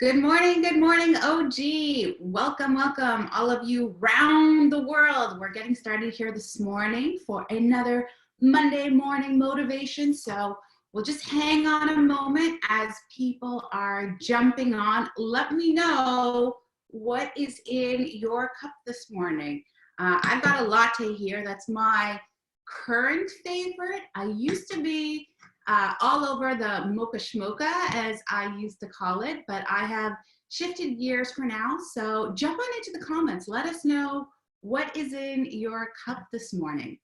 Good morning, OG. Welcome, welcome, all of you round the world. We're getting started here this morning for another Monday morning motivation. So we'll just hang on a moment as people are jumping on. Let me know what is in your cup this morning. I've got a latte here. That's my current favorite. I used to be all over the mocha schmocha, as I used to call it, but I have shifted gears for now. So jump on into the comments. Let us know what is in your cup this morning.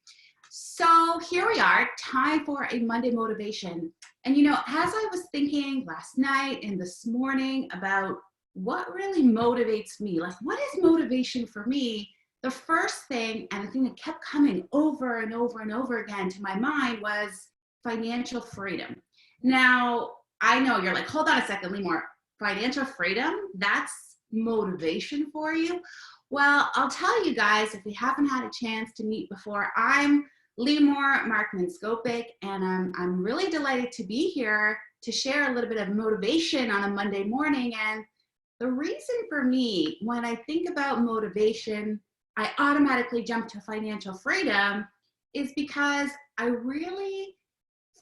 So here we are, time for a Monday motivation. And you know, as I was thinking last night and this morning about what really motivates me, like what is motivation for me, the first thing and the thing that kept coming over and over and over again to my mind was financial freedom. Now, I know you're like, hold on a second, Limor, financial freedom, that's motivation for you? Well, I'll tell you guys, if we haven't had a chance to meet before, I'm Limor Markman-Scopick, and I'm really delighted to be here to share a little bit of motivation on a Monday morning. And the reason for me, when I think about motivation, I automatically jump to financial freedom is because I really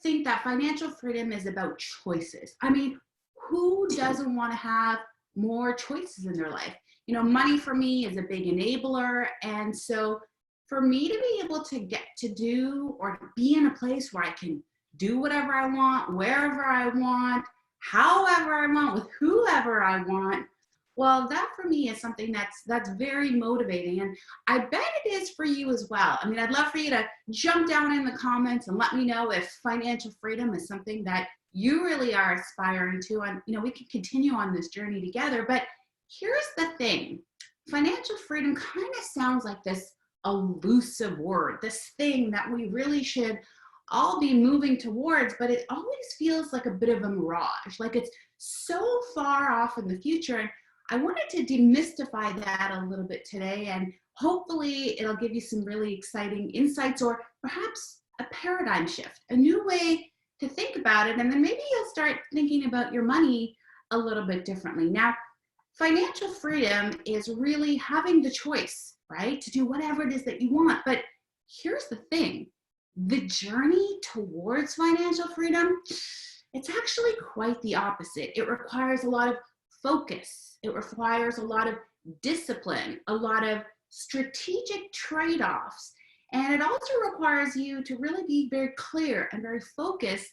think that financial freedom is about choices. I mean, who doesn't want to have more choices in their life? You know, money for me is a big enabler. And so for me to be able to get to do or to be in a place where I can do whatever I want, wherever I want, however I want, with whoever I want, well, that for me is something that's very motivating, and I bet it is for you as well. I mean, I'd love for you to jump down in the comments and let me know if financial freedom is something that you really are aspiring to, and you know, we can continue on this journey together. But here's the thing. Financial freedom kind of sounds like this elusive word, this thing that we really should all be moving towards, but it always feels like a bit of a mirage, like it's so far off in the future. I wanted to demystify that a little bit today, and hopefully it'll give you some really exciting insights or perhaps a paradigm shift, a new way to think about it, and then maybe you'll start thinking about your money a little bit differently. Now, financial freedom is really having the choice, right, to do whatever it is that you want. But here's the thing, the journey towards financial freedom, it's actually quite the opposite. It requires a lot of focus. It requires a lot of discipline, a lot of strategic trade-offs, and it also requires you to really be very clear and very focused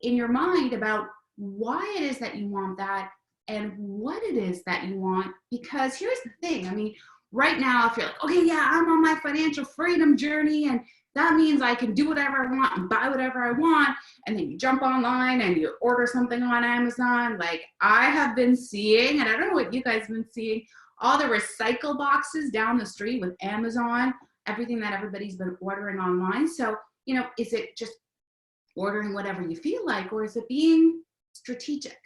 in your mind about why it is that you want that and what it is that you want. Because here's the thing, I mean, right now, if you're like, okay, yeah, I'm on my financial freedom journey, and that means I can do whatever I want and buy whatever I want, and then you jump online and you order something on Amazon. Like I have been seeing, and I don't know what you guys have been seeing, all the recycle boxes down the street with Amazon, everything that everybody's been ordering online. So, you know, is it just ordering whatever you feel like, or is it being strategic?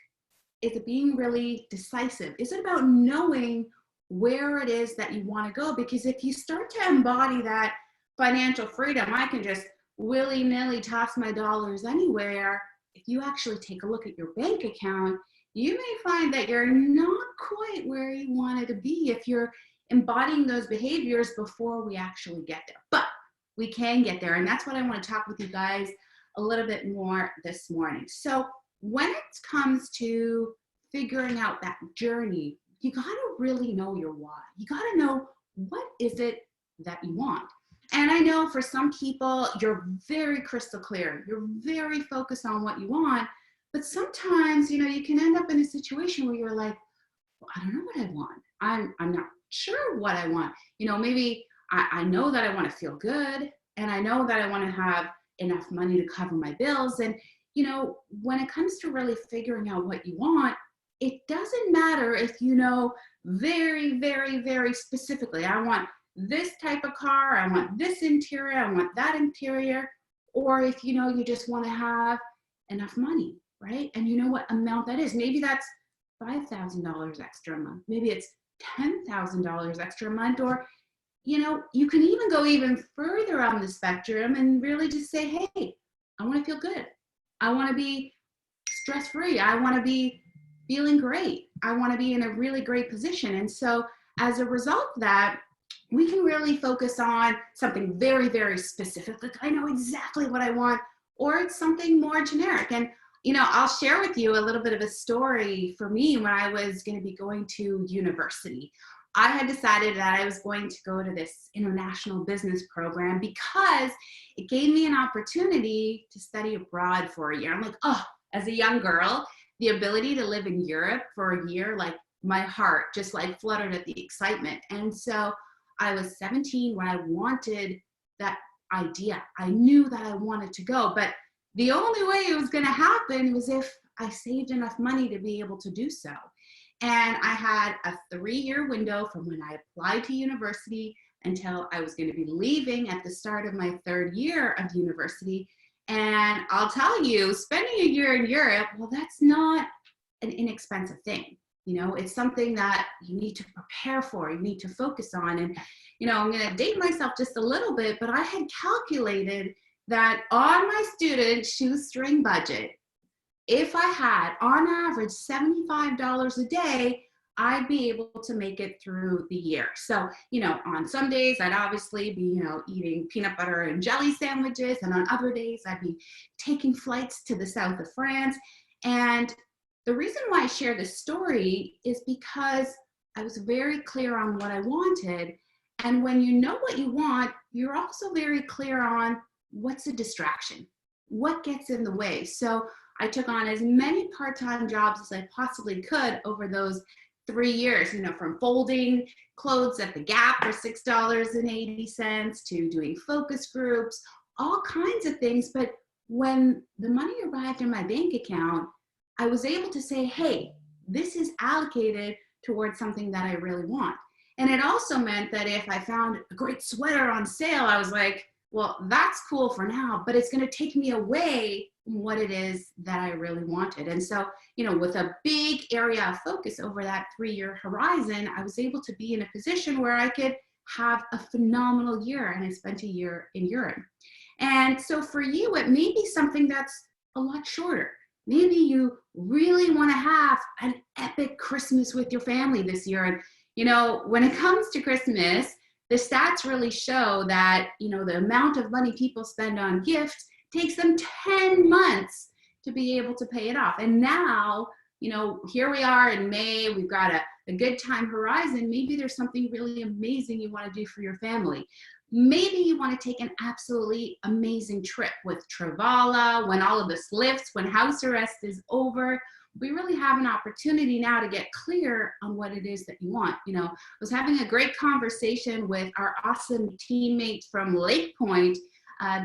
Is it being really decisive? Is it about knowing where it is that you want to go? Because if you start to embody that financial freedom, I can just willy-nilly toss my dollars anywhere. If you actually take a look at your bank account, you may find that you're not quite where you wanted to be if you're embodying those behaviors before we actually get there. But we can get there, and that's what I want to talk with you guys a little bit more this morning. So when it comes to figuring out that journey, you got to really know your why. You got to know what is it that you want. And I know for some people, you're very crystal clear. You're very focused on what you want. But sometimes, you know, you can end up in a situation where you're like, well, I don't know what I want. I'm not sure what I want. You know, maybe I know that I want to feel good, and I know that I want to have enough money to cover my bills. And, you know, when it comes to really figuring out what you want, it doesn't matter if you know very, very, very specifically, I want this type of car, I want this interior, I want that interior, or if you know you just want to have enough money, right? And you know what amount that is. Maybe that's $5,000 extra a month. Maybe it's $10,000 extra a month, or you know, you can even go even further on the spectrum and really just say, hey, I want to feel good. I want to be stress-free. I want to be feeling great. I want to be in a really great position. And so as a result of that, we can really focus on something very, very specific. Like I know exactly what I want, or it's something more generic. And, I'll share with you a little bit of a story for me when I was going to be going to university. I had decided that I was going to go to this international business program because it gave me an opportunity to study abroad for a year. I'm like, oh, as a young girl, the ability to live in Europe for a year, like my heart just like fluttered at the excitement. And so I was 17 when I wanted that idea. I knew that I wanted to go, but the only way it was going to happen was if I saved enough money to be able to do so. And I had a 3-year window from when I applied to university until I was going to be leaving at the start of my 3rd year of university. And I'll tell you, spending a year in Europe, well, that's not an inexpensive thing. It's something that you need to prepare for, you need to focus on. And, I'm going to date myself just a little bit, but I had calculated that on my student shoestring budget, if I had on average $75 a day, I'd be able to make it through the year. So, on some days I'd obviously be, eating peanut butter and jelly sandwiches. And on other days I'd be taking flights to the south of France. And the reason why I share this story is because I was very clear on what I wanted. And when you know what you want, you're also very clear on what's a distraction, what gets in the way. So I took on as many part-time jobs as I possibly could over those 3 years, from folding clothes at the Gap for $6.80 to doing focus groups, all kinds of things. But when the money arrived in my bank account, I was able to say, hey, this is allocated towards something that I really want. And it also meant that if I found a great sweater on sale, I was like, well, that's cool for now, but it's going to take me away from what it is that I really wanted. And so, with a big area of focus over that 3-year horizon, I was able to be in a position where I could have a phenomenal year. And I spent a year in Europe. And so for you, it may be something that's a lot shorter. Maybe you really want to have an epic Christmas with your family this year. And, when it comes to Christmas, the stats really show that, the amount of money people spend on gifts takes them 10 months to be able to pay it off. And now, here we are in May, we've got a good time horizon. Maybe there's something really amazing you want to do for your family. Maybe you want to take an absolutely amazing trip with Travala when all of this lifts, when house arrest is over. We really have an opportunity now to get clear on what it is that you want. I was having a great conversation with our awesome teammates from Lake Point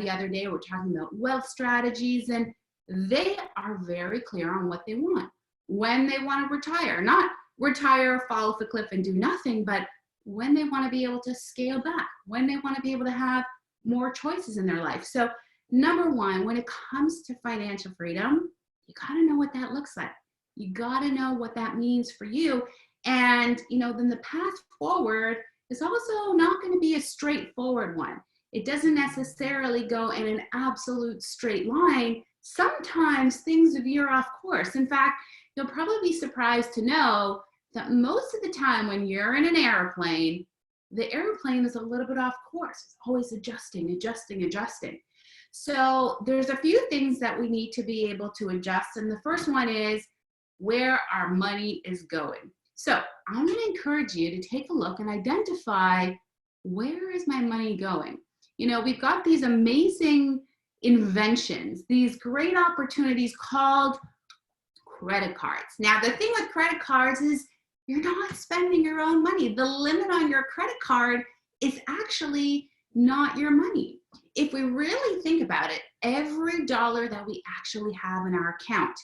the other day. We're talking about wealth strategies, and they are very clear on what they want, when they want to retire. Not retire, fall off a cliff and do nothing, but when they want to be able to scale back, when they want to be able to have more choices in their life. So number one, when it comes to financial freedom, you got to know what that looks like. You got to know what that means for you. And, then the path forward is also not going to be a straightforward one. It doesn't necessarily go in an absolute straight line. Sometimes things veer off course. In fact, you'll probably be surprised to know that most of the time when you're in an airplane, the airplane is a little bit off course. It's always adjusting. So there's a few things that we need to be able to adjust. And the first one is where our money is going. So I'm going to encourage you to take a look and identify, where is my money going? We've got these amazing inventions, these great opportunities called credit cards. Now, the thing with credit cards is you're not spending your own money. The limit on your credit card is actually not your money. If we really think about it, every dollar that we actually have in our account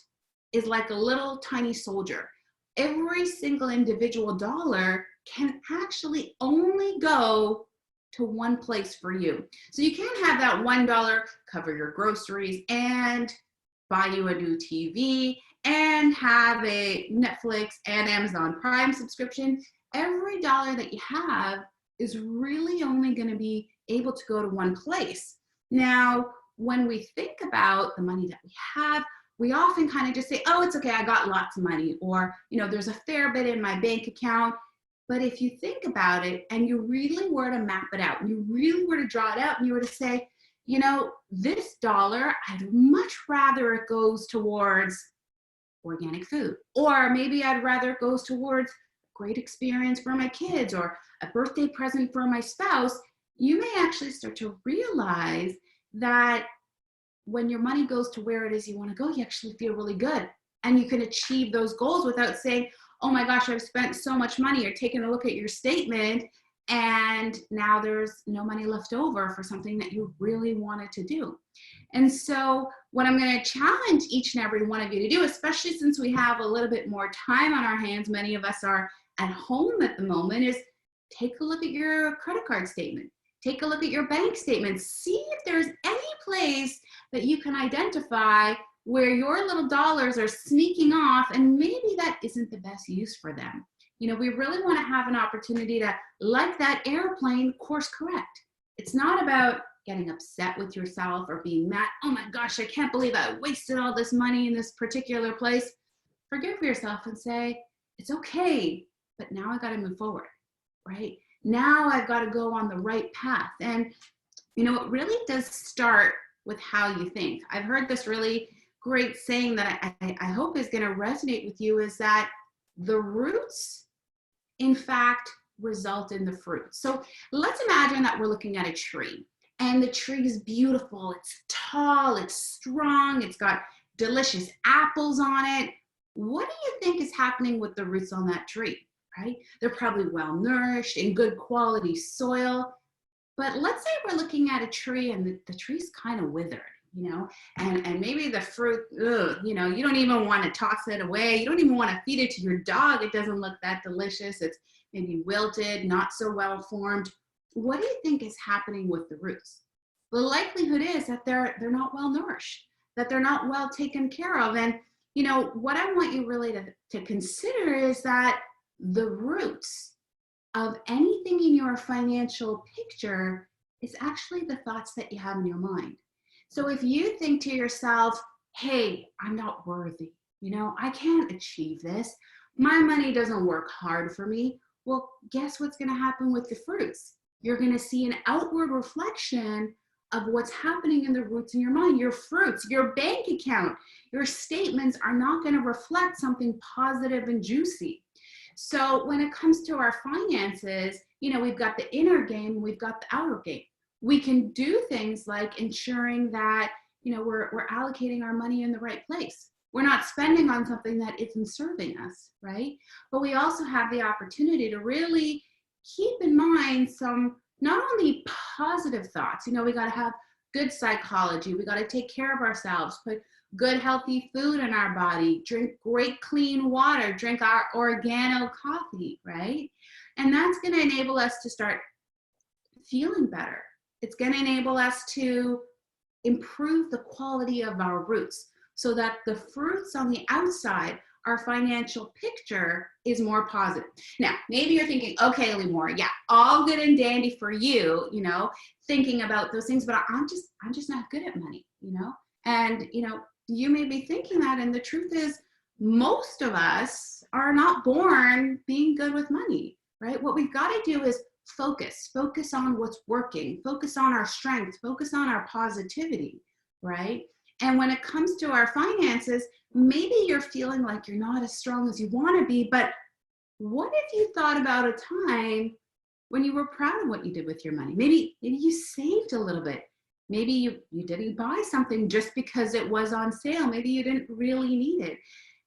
is like a little tiny soldier. Every single individual dollar can actually only go to one place for you. So you can't have that $1 cover your groceries and buy you a new TV and have a Netflix and Amazon Prime subscription. Every dollar that you have is really only going to be able to go to one place. Now, when we think about the money that we have, we often kind of just say, oh, it's okay, I got lots of money, or, there's a fair bit in my bank account. But if you think about it and you really were to map it out, and you really were to draw it out, and you were to say, this dollar, I'd much rather it goes towards organic food, or maybe I'd rather it goes towards a great experience for my kids or a birthday present for my spouse. You may actually start to realize that when your money goes to where it is you want to go, you actually feel really good, and you can achieve those goals without saying, oh my gosh, I've spent so much money. You're taking a look at your statement and now there's no money left over for something that you really wanted to do. And so what I'm going to challenge each and every one of you to do, especially since we have a little bit more time on our hands, many of us are at home at the moment, is take a look at your credit card statement. Take a look at your bank statement. See if there's any place that you can identify where your little dollars are sneaking off, and maybe that isn't the best use for them. We really want to have an opportunity to, like that airplane, course correct. It's not about getting upset with yourself or being mad. Oh my gosh, I can't believe I wasted all this money in this particular place. Forgive yourself and say, it's okay, but now I got to move forward, right? Now I've got to go on the right path. And, it really does start with how you think. I've heard this really great saying that I hope is going to resonate with you, is that the roots, in fact, result in the fruit. So let's imagine that we're looking at a tree, and the tree is beautiful. It's tall, it's strong, it's got delicious apples on it. What do you think is happening with the roots on that tree, right? They're probably well nourished, in good quality soil. But let's say we're looking at a tree and the tree's kind of withered, and maybe the fruit, you don't even want to toss it away. You don't even want to feed it to your dog. It doesn't look that delicious. It's maybe wilted, not so well formed. What do you think is happening with the roots? The likelihood is that they're not well nourished, that they're not well taken care of. And, what I want you really to consider is that the roots of anything in your financial picture is actually the thoughts that you have in your mind. So if you think to yourself, hey, I'm not worthy, I can't achieve this, my money doesn't work hard for me, well, guess what's going to happen with the fruits? You're going to see an outward reflection of what's happening in the roots in your mind. Your fruits, your bank account, your statements are not going to reflect something positive and juicy. So when it comes to our finances, we've got the inner game, we've got the outer game. We can do things like ensuring that, we're allocating our money in the right place. We're not spending on something that isn't serving us, right? But we also have the opportunity to really keep in mind some not only positive thoughts, we got to have good psychology, we got to take care of ourselves, put good healthy food in our body, drink great clean water, drink our ORGANO coffee, right? And that's going to enable us to start feeling better. It's going to enable us to improve the quality of our roots so that the fruits on the outside, our financial picture, is more positive. Now, maybe you're thinking, okay, Limor, yeah, all good and dandy for you, thinking about those things, but I'm just not good at money, and, you may be thinking that, and the truth is most of us are not born being good with money, right? What we've got to do is focus on what's working, focus on our strengths, focus on our positivity, right? And when it comes to our finances, maybe you're feeling like you're not as strong as you want to be, but what if you thought about a time when you were proud of what you did with your money? Maybe you saved a little bit. Maybe you didn't buy something just because it was on sale. Maybe you didn't really need it.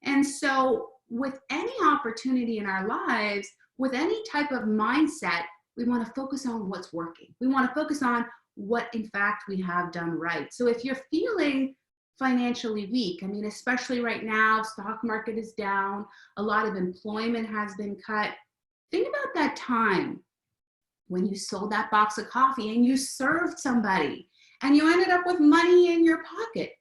And so with any opportunity in our lives, with any type of mindset, we want to focus on what's working. We want to focus on what, in fact, we have done right. So if you're feeling financially weak, especially right now, stock market is down, a lot of employment has been cut. Think about that time when you sold that box of coffee and you served somebody and you ended up with money in your pocket.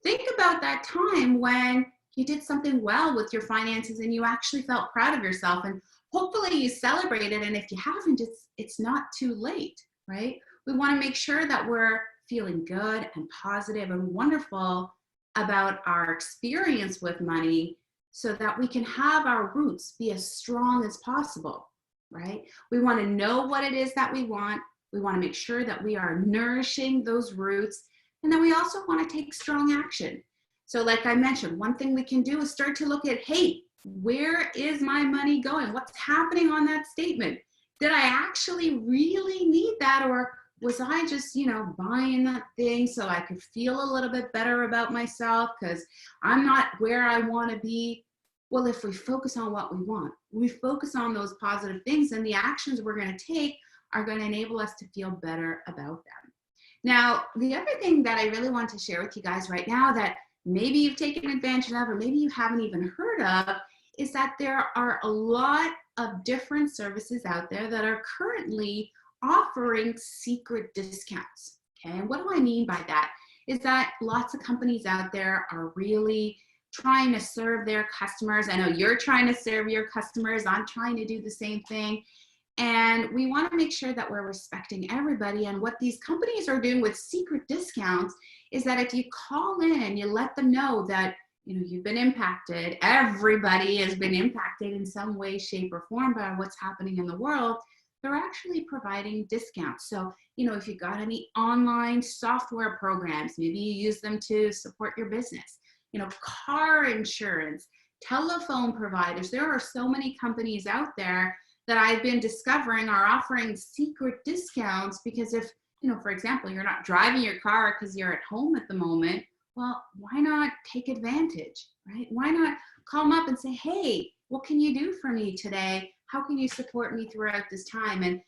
Think about that time when you did something well with your finances and you actually felt proud of yourself, and hopefully you celebrated. And if you haven't, it's not too late, right? We want to make sure that we're feeling good and positive and wonderful about our experience with money so that we can have our roots be as strong as possible, right? We want to know what it is that we want. We want to make sure that we are nourishing those roots. And then we also want to take strong action. So like I mentioned, one thing we can do is start to look at, hey, where is my money going? What's happening on that statement? Did I actually really need that? Or was I just, buying that thing so I could feel a little bit better about myself because I'm not where I want to be? Well, if we focus on what we want, we focus on those positive things, and the actions we're going to take are going to enable us to feel better about them. Now, the other thing that I really want to share with you guys right now that maybe you've taken advantage of or maybe you haven't even heard of is that there are a lot of different services out there that are currently offering secret discounts. Okay, and what do I mean by that? Is that lots of companies out there are really trying to serve their customers. I know you're trying to serve your customers. I'm trying to do the same thing. And we want to make sure that we're respecting everybody. And what these companies are doing with secret discounts is that if you call in and you let them know that you've been impacted, everybody has been impacted in some way, shape, or form by what's happening in the world, they're actually providing discounts. So, if you got any online software programs, maybe you use them to support your business, car insurance, telephone providers. There are so many companies out there that I've been discovering are offering secret discounts because if, for example, you're not driving your car because you're at home at the moment, well, why not take advantage, right? Why not call them up and say, hey, what can you do for me today? How can you support me throughout this time? And,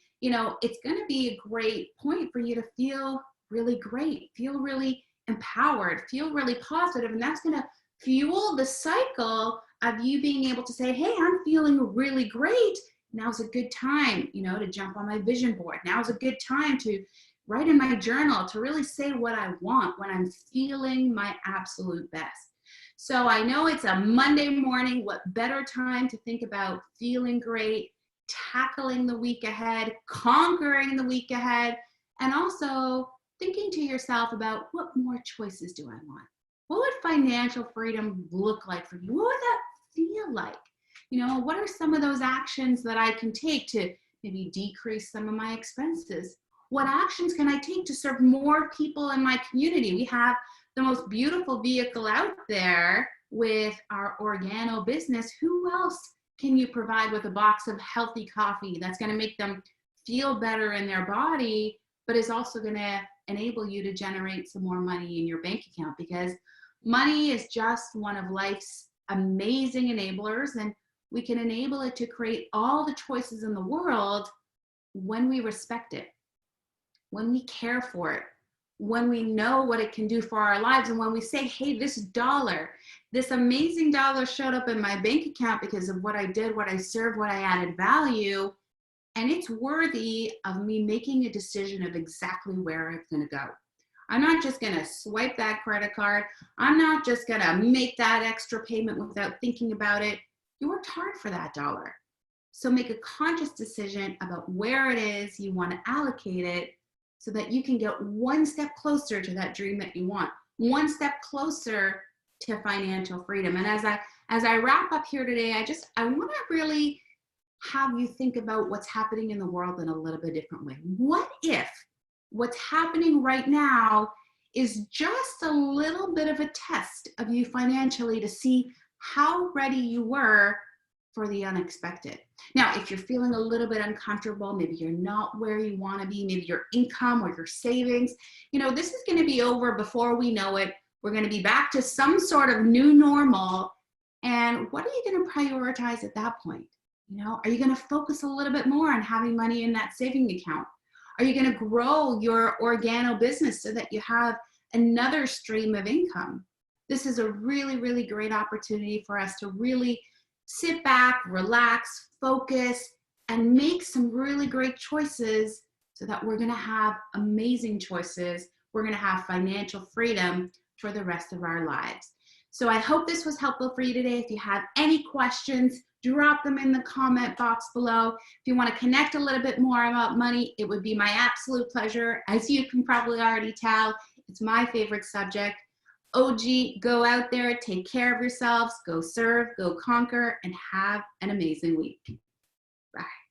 it's going to be a great point for you to feel really great, feel really empowered, feel really positive, and that's going to fuel the cycle of you being able to say, hey, I'm feeling really great. Now's a good time, to jump on my vision board. Now's a good time to write in my journal, to really say what I want when I'm feeling my absolute best. So I know it's a Monday morning. What better time to think about feeling great, tackling the week ahead, conquering the week ahead, and also thinking to yourself about what more choices do I want? What would financial freedom look like for you? What would that feel like? What are some of those actions that I can take to maybe decrease some of my expenses? What actions can I take to serve more people in my community? We have the most beautiful vehicle out there with our ORGANO business. Who else can you provide with a box of healthy coffee that's going to make them feel better in their body, but is also going to enable you to generate some more money in your bank account? Because money is just one of life's amazing enablers, and we can enable it to create all the choices in the world when we respect it, when we care for it, when we know what it can do for our lives, and when we say, hey, this amazing dollar showed up in my bank account because of what I did, what I served, what I added value, and it's worthy of me making a decision of exactly where it's going to go. I'm not just going to swipe that credit card. I'm not just going to make that extra payment without thinking about it. You worked hard for that dollar. So make a conscious decision about where it is you want to allocate it so that you can get one step closer to that dream that you want, one step closer to financial freedom. And as I wrap up here today, I want to really have you think about what's happening in the world in a little bit different way. What if what's happening right now is just a little bit of a test of you financially to see how ready you were for the unexpected? Now, if you're feeling a little bit uncomfortable, maybe you're not where you want to be, maybe your income or your savings, this is going to be over before we know it. We're going to be back to some sort of new normal. And what are you going to prioritize at that point? Are you going to focus a little bit more on having money in that saving account? Are you going to grow your ORGANO business so that you have another stream of income? This is a really, really great opportunity for us to really sit back, relax, focus, and make some really great choices so that we're going to have amazing choices. We're going to have financial freedom for the rest of our lives. So I hope this was helpful for you today. If you have any questions, drop them in the comment box below. If you want to connect a little bit more about money, it would be my absolute pleasure. As you can probably already tell, it's my favorite subject. OG, go out there, take care of yourselves, go serve, go conquer, and have an amazing week. Bye.